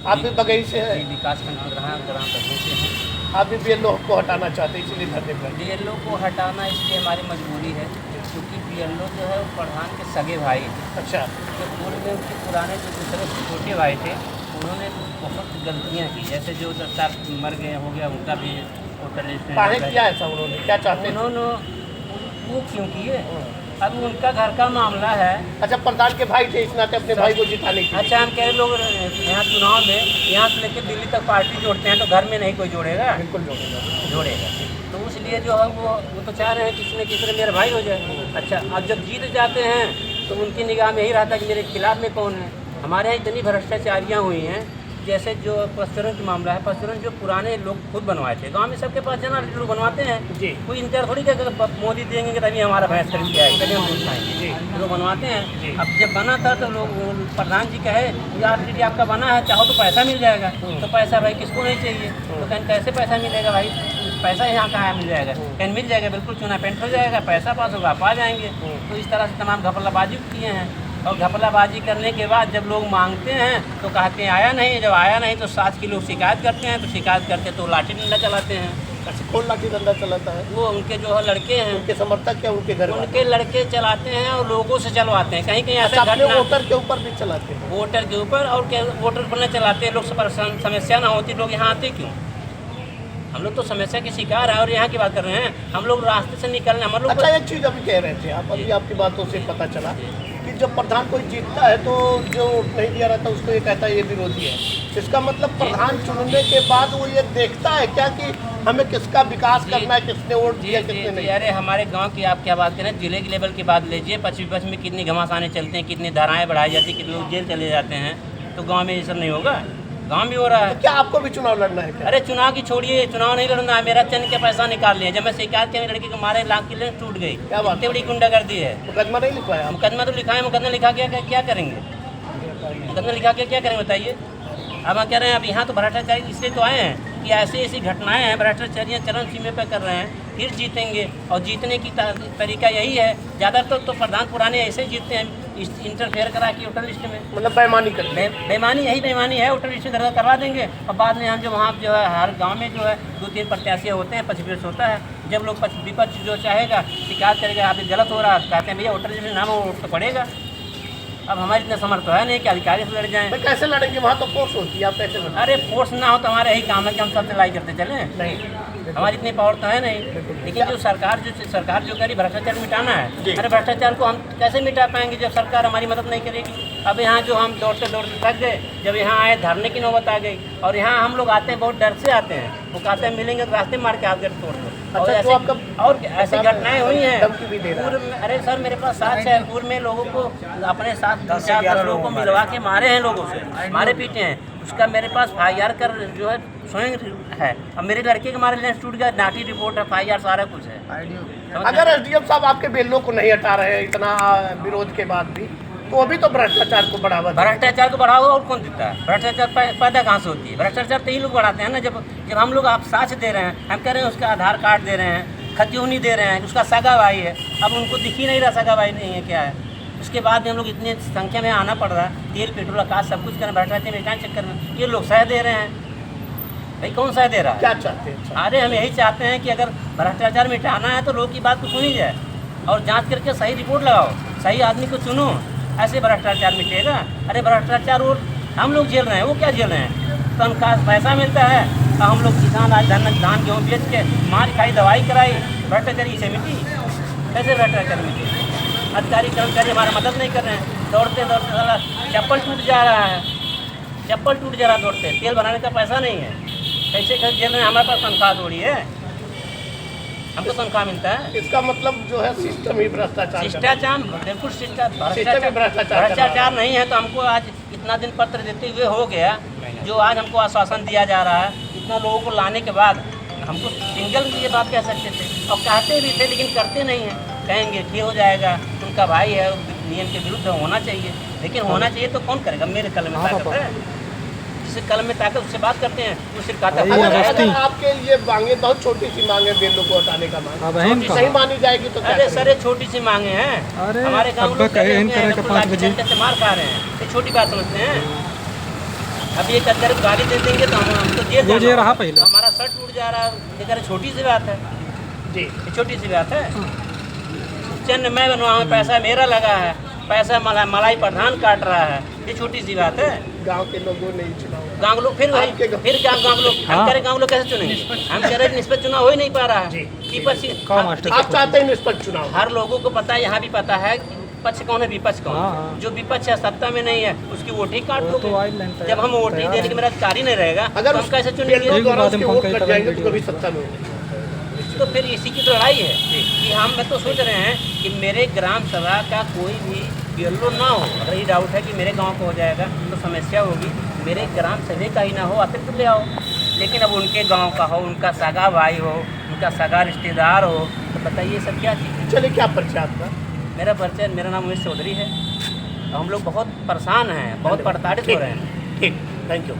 आप भी बगई से हैं? विकास खंड ग्राम करने से हैं। आप भी BLO को हटाना चाहते हैं इसलिए धरने पर? BLO को हटाना इसलिए हमारी मजबूरी है, क्योंकि BLO जो है वो प्रधान के सगे भाई हैं। अच्छा। जो पूर्व में उनके पुराने जो दूसरे छोटे भाई थे, उन्होंने बहुत गलतियाँ की, जैसे जो 10 साल मर गए हो गया उनका भी वोटर लिस्ट में काहे किया ऐसा उन्होंने, क्या चाहते हैं? उन्होंने वो क्यों किए? अब उनका घर का मामला है। अच्छा, प्रधान के भाई थे, इस नाते अपने भाई को जिताने के लिए। अच्छा, हम कह रहे लोग यहाँ चुनाव में यहाँ से लेकर दिल्ली तक पार्टी जोड़ते हैं, तो घर में नहीं कोई जोड़ेगा? बिल्कुल जोड़ेगा। तो इसलिए जो है वो तो चाह रहे हैं किसी न किसी मेरा भाई हो जाए। अच्छा, अब जब जीत जाते हैं तो उनकी निगाह में यही रहता है कि मेरे खिलाफ में कौन है। हमारे यहाँ इतनी भ्रष्टाचारियाँ हुई हैं, जैसे जो पस्तुरन का मामला है, पस्तुरन जो पुराने लोग खुद बनवाए थे, गांव में सबके पास जना लोग बनवाते हैं जी। कोई इंतजार थोड़ी कर मोदी देंगे कि तभी हमारा भैंस खरीद के आएगी, तभी हम दूध खाएंगे। लोग बनवाते हैं। अब जब बना था तो लोग प्रधान जी कहे यार दीदी आपका बना है, चाहो तो पैसा मिल जाएगा। तो पैसा भाई किसको नहीं चाहिए? तो कहीं कैसे पैसा मिलेगा भाई? पैसा यहाँ कहाँ मिल जाएगा? कहीं मिल जाएगा, बिल्कुल चुना पेंट हो जाएगा, पैसा पास होगा, आप आ जाएंगे। तो इस तरह से तमाम घपलाबाजी किए हैं। और घपलाबाजी करने के बाद जब लोग मांगते हैं तो कहते हैं आया नहीं। जब आया नहीं तो साथ के लोग शिकायत करते हैं, तो शिकायत करते तो लाठी डंडा चलाते हैं। अच्छा, कौन लाठी डंडा चलाता है? वो उनके जो है लड़के हैं, उनके समर्थक या उनके घर वाले? उनके लड़के चलाते हैं और लोगों से चलवाते हैं। कहीं कहीं ऐसा अपने वोटर के ऊपर भी चलाते हैं? वोटर के ऊपर और वोटर पर न चलाते हैं लोग। समस्या ना होती लोग यहाँ आते क्यों? हम लोग तो समस्या के शिकार हैं और यहाँ की बात कर रहे हैं। हम लोग रास्ते से निकलने हम लोग। अच्छा, एक चीज़ अभी कह रहे थे आप, अभी आपकी बातों से पता चला कि जब प्रधान कोई जीतता है तो जो नहीं दिया रहता उसको ये कहता है ये विरोधी है। इसका मतलब प्रधान चुनने के बाद वो ये देखता है क्या कि हमें किसका विकास करना है, किसने वोट दिया किसने नहीं? अरे हमारे गांव की आप क्या बात करें, जिले के लेवल की बात लीजिए। पश्चिम विपक्ष में कितनी घमासाने चलते हैं, कितनी धाराएं बढ़ाई जाती हैं, कितने लोग जेल चले जाते हैं। तो गाँव में ये सब नहीं होगा? गाँव भी हो रहा है। तो क्या आपको भी चुनाव लड़ना है क्या? अरे चुनाव की छोड़िए, चुनाव नहीं लड़ना है। मेरा चंद के पैसा निकाल लिया। जब मैं शिकायत किया लड़की को मारे, लाख की लेन टूट गई। क्या बात? इतनी बड़ी गुंडागर्दी है। मुकदमा नहीं लिखवाया? मुकदमा तो लिखा है। मुकदमा लिखा क्या करेंगे? मुकदमा लिखा के क्या करेंगे बताइए? अब हम कह रहे हैं अब यहाँ तो भ्रष्टाचारी इसलिए तो आए हैं कि ऐसी ऐसी घटनाएं हैं, भ्रष्टाचारियाँ चरम सीमा पर कर रहे हैं, फिर जीतेंगे। और जीतने की तरीका यही है। ज़्यादातर तो प्रधान पुराने ऐसे ही जीतते हैं, इंटरफेयर करा के वोटर लिस्ट में। मतलब बेईमानी कर बेईमानी, यही बेईमानी है। वोटर लिस्ट में करवा देंगे और बाद में हम जो वहाँ जो है हर गांव में जो है 2-3 प्रत्याशी होते हैं, 25 होता है। जब लोग विपक्ष जो चाहेगा शिकायत करेगा आप गलत हो रहा है, कहते हैं भैया वोटर लिस्ट में नाम वोट तो पड़ेगा। अब हमारे इतना समर्थ है नहीं कि अधिकारी से लड़ जाएं। कैसे लड़ेंगे? वहाँ तो फोर्स होती है, आप कैसे लड़ेंगे? अरे फोर्स ना हो तो हमारा यही काम है कि हम सबसे लड़ाई करते चलें। नहीं, हमारी इतनी पावर तो है नहीं। लेकिन जो सरकार जो करी भ्रष्टाचार मिटाना है। अरे भ्रष्टाचार को हम कैसे मिटा पाएंगे जब सरकार हमारी मदद नहीं करेगी? अब यहाँ जो हम दौड़ते दौड़ते थक गए, जब यहाँ आए धरने की नौबत आ गई। और यहाँ हम लोग आते हैं बहुत डर से आते हैं, वो कहते हैं मिलेंगे तो रास्ते मार के आप गेट तोड़ दो। और ऐसी घटनाएं हुई हैं। अरे सर मेरे पास साक्ष्य है। पूर्व में लोगों को अपने साथ 10 लोगों को मिलवा के मारे हैं, लोगों से मारे पीटे हैं। उसका मेरे पास FIR कर जो है स्वयं है। अब मेरे लड़के के मारे लेंस टूट गया, नाटी रिपोर्ट है, FIR सारा कुछ है। अगर SDM साहब आपके BLO को नहीं हटा रहे हैं इतना विरोध के बाद भी, तो अभी तो भ्रष्टाचार को बढ़ावा। भ्रष्टाचार को बढ़ावा और कौन देता है? भ्रष्टाचार पैदा कहाँ से होती है? भ्रष्टाचार तो यही लोग बढ़ाते हैं ना। जब हम लोग आप साक्ष्य दे रहे हैं, हम कह रहे हैं उसका आधार कार्ड दे रहे हैं, खतियोनी दे रहे हैं, उसका सगा भाई है। अब उनको दिख ही नहीं रहा सगा भाई नहीं है क्या है। उसके बाद में हम लोग इतनी संख्या में आना पड़ रहा है, तेल पेट्रोल आकाश सब कुछ कर भ्रष्टाचार मिटाने चक्कर में ये लोग सह दे रहे हैं। भाई कौन सह दे रहा है? क्या चाहते हैं? अरे हम यही चाहते हैं कि अगर भ्रष्टाचार मिटाना है तो लोग की बात को सुनी जाए और जांच करके सही रिपोर्ट लगाओ, सही आदमी को चुनो, ऐसे भ्रष्टाचार मिटेगा। अरे भ्रष्टाचार और हम लोग झेल रहे हैं, वो क्या झेल रहे हैं? तनख्वाह पैसा मिलता है तो हम लोग किसान आज धान गेहूँ बेच के मार खाई, दवाई कराई, भ्रष्टाचारी से मिटी? कैसे भ्रष्टाचार मिटी? अधिकारी कर्मचारी हमारा मदद नहीं कर रहे हैं। दौड़ते दौड़ते चप्पल टूट जा रहा है, चप्पल टूट जा रहा दौड़ते, तेल भराने का पैसा नहीं है। कैसे झेल रहे हैं? हमारे पास तनख्वाह थोड़ी है, हमको तनख्वाह मिलता है। इसका मतलब जो है सिस्टम ही भ्रष्टाचार। बिल्कुल भ्रष्टाचार नहीं है तो हमको आज इतना दिन पत्र देते हुए हो गया, जो आज हमको आश्वासन दिया जा रहा है, इतना लोगों को लाने के बाद हमको सिंगल ये बात कह सकते थे और कहते भी थे, लेकिन करते नहीं हैं। कहेंगे ठीक हो जाएगा, उनका भाई है, नियम के विरुद्ध होना चाहिए। लेकिन होना चाहिए तो कौन करेगा? मेरे कलम में ताकत है, जिससे कलम में ताकत उससे बात करते हैं, वो सिर्फ कहता है। अगर आपके लिए मांगे बहुत छोटी सी मांगे BLO को हटाने का मांग सही मानी जाएगी तो? अरे सर छोटी सी मांगे हैं। हमारे गाँव में मार खा रहे हैं, ये छोटी बात समझते हैं। अब ये अगर गाली दे देंगे तो हम तो जेल वो जाना रहा होगा। पहले। हमारा शर्ट टूट जा रहा है, ये कह रहे छोटी सी बात है, जी ये छोटी सी बात है। चंद मैं बनवा पैसा मेरा लगा है, पैसा मलाई प्रधान काट रहा है, ये छोटी सी बात है। गांव के लोगों ने चुनाव गाँव लोग फिर वही आपके गाँव- फिर क्या गाँव लोग हम हाँ। कह रहे गाँव लोग कैसे चुनेंगे? हम कह रहे निस्बत चुनाव हो ही नहीं पा रहा जी, है कि पक्ष कहाँ मास्टर आप चाहते हैं निष्पक्ष चुनाव? हर लोगों को पता है, यहाँ भी पता है कि पक्ष कौन है विपक्ष कौन हाँ, है। हाँ। जो विपक्ष है सत्ता में नहीं है उसकी वोट ही काट वो लोगे। तो वाइल्ड लाइन जब हम वोट ही तैयार देने है। के मेरा अधिकार ही नहीं रहेगा अगर तो हम कैसे चुनेंगे? बिल्डर द्वारा बाद में उसके वोट पंकज कट तलान जाएंगे तो वीडियो। कभी सत्ता में होंगे। तो फिर इसी की तो लड़ाई है कि हम मैं तो सोच रहे हैं कि मेरे ग्राम सभा का कोई भी बियल्लो ना हो। अगर ये डाउट है कि मेरे गांव को हो जाएगा तो समस्या होगी, मेरे ग्राम सभा का ही ना हो, अतिरिक्त ले आओ। लेकिन अब उनके गांव का हो, उनका सगा भाई हो, उनका सगा रिश्तेदार हो, तो बताइए सब क्या चीज़ है? चलिए क्या परिचय आपका? मेरा परिचय, मेरा नाम उमेश चौधरी है। हम लोग बहुत परेशान हैं, बहुत प्रताड़ित हो रहे हैं। ठीक, थैंक यू।